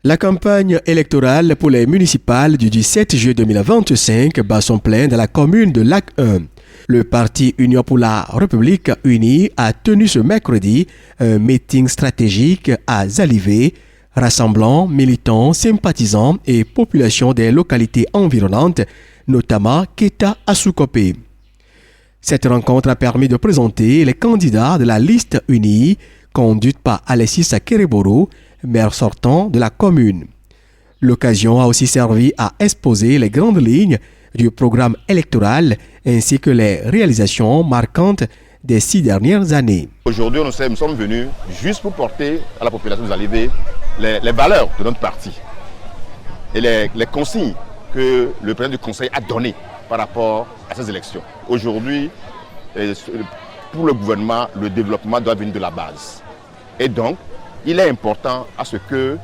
La campagne électorale pour les municipales du 17 juillet 2025 bat son plein dans la commune de Lac 1. Le parti Union pour la République Unie a tenu ce mercredi un meeting stratégique à Zalivé, rassemblant militants, sympathisants et populations des localités environnantes, notamment Keta Asukopé. Cette rencontre a permis de présenter les candidats de la liste unie, conduite par Alexis Kereboro, maire sortant de la commune. L'occasion a aussi servi à exposer les grandes lignes du programme électoral ainsi que les réalisations marquantes des 6 dernières années. Aujourd'hui, nous sommes venus juste pour porter à la population de Zalivé les valeurs de notre parti et les consignes que le président du conseil a données par rapport à ces élections. Aujourd'hui, pour le gouvernement, le développement doit venir de la base. Et donc, il est important à ce que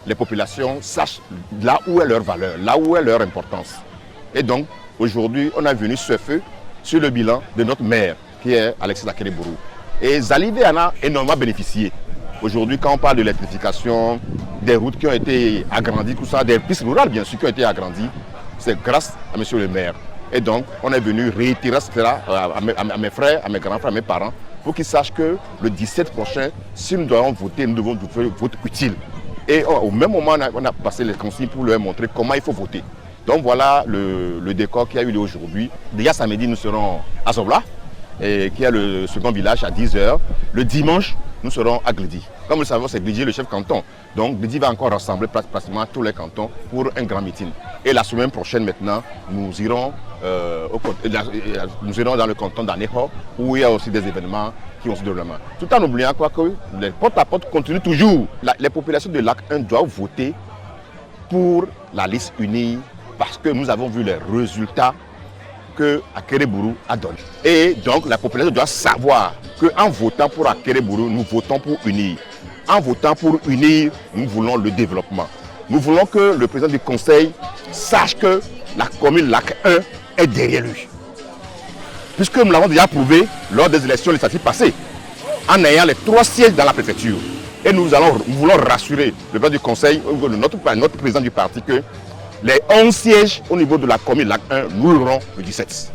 les populations sachent là où est leur valeur, là où est leur importance. Et donc, aujourd'hui, on a venu surfer sur le bilan de notre maire, qui est Alexis Kereboro. Et Zalivé en a énormément bénéficié. Aujourd'hui, quand on parle de l'électrification, des routes qui ont été agrandies, tout ça, des pistes rurales, bien sûr, qui ont été agrandies, c'est grâce à monsieur le maire. Et donc, on est venu réitérer cela à mes frères, à mes grands frères, à mes parents, pour qu'ils sachent que le 17 prochain, si nous devons voter, nous devons faire un vote utile. Et au même moment, on a passé les consignes pour leur montrer comment il faut voter. Donc voilà le décor qui a eu lieu aujourd'hui. Déjà samedi, nous serons à Zobla, qui est le second village à 10h. Le dimanche, nous serons à Glidi. Comme vous le savez, c'est Glidi le chef canton. Donc Glidi va encore rassembler pratiquement tous les cantons pour un grand meeting. Et la semaine prochaine maintenant, nous irons dans le canton d'Aneho où il y a aussi des événements qui ont se dérouler. Tout en oubliant quoi que les porte-à-porte continuent toujours. Les populations de Lac 1 doivent voter pour la liste unie parce que nous avons vu les résultats que Kereboro a donné. Et donc la population doit savoir qu'en votant pour Kereboro, nous votons pour unir. En votant pour unir, nous voulons le développement. Nous voulons que le président du conseil sache que la commune Lac 1 est derrière lui. Puisque nous l'avons déjà prouvé lors des élections législatives passées, en ayant les 3 sièges dans la préfecture. Et nous voulons rassurer le président du conseil, notre président du parti, que les 11 sièges au niveau de la commune Lac 1, nous l'aurons le 17.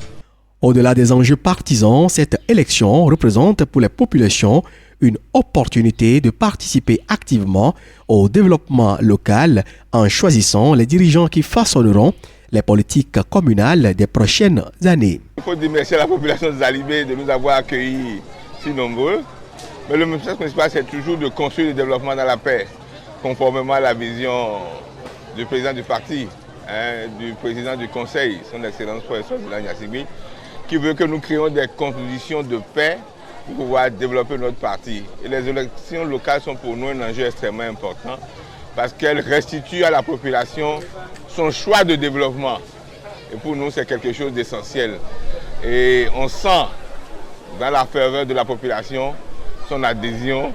Au-delà des enjeux partisans, cette élection représente pour les populations une opportunité de participer activement au développement local en choisissant les dirigeants qui façonneront les politiques communales des prochaines années. Il faut dire merci à la population de Zalivé de nous avoir accueillis si nombreux. Mais le message principal, c'est toujours de construire le développement dans la paix, conformément à la vision du président du parti, du président du conseil, son excellence professeur Zilani Assigui, qui veut que nous créions des conditions de paix pour pouvoir développer notre parti. Et les élections locales sont pour nous un enjeu extrêmement important parce qu'elles restituent à la population son choix de développement. Et pour nous, c'est quelque chose d'essentiel. Et on sent dans la ferveur de la population son adhésion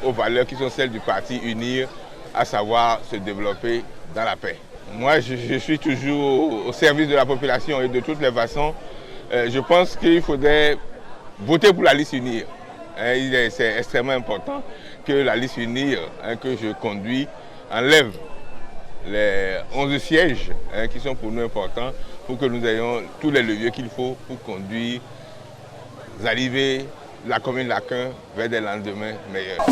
aux valeurs qui sont celles du parti Unir, à savoir se développer dans la paix. Moi, je suis toujours au service de la population et de toutes les façons, je pense qu'il faudrait voter pour la liste Unir. C'est extrêmement important que la liste Unir que je conduis enlève les 11 sièges qui sont pour nous importants pour que nous ayons tous les leviers qu'il faut pour conduire Zalivé, la commune Lac 1 vers des lendemains meilleurs.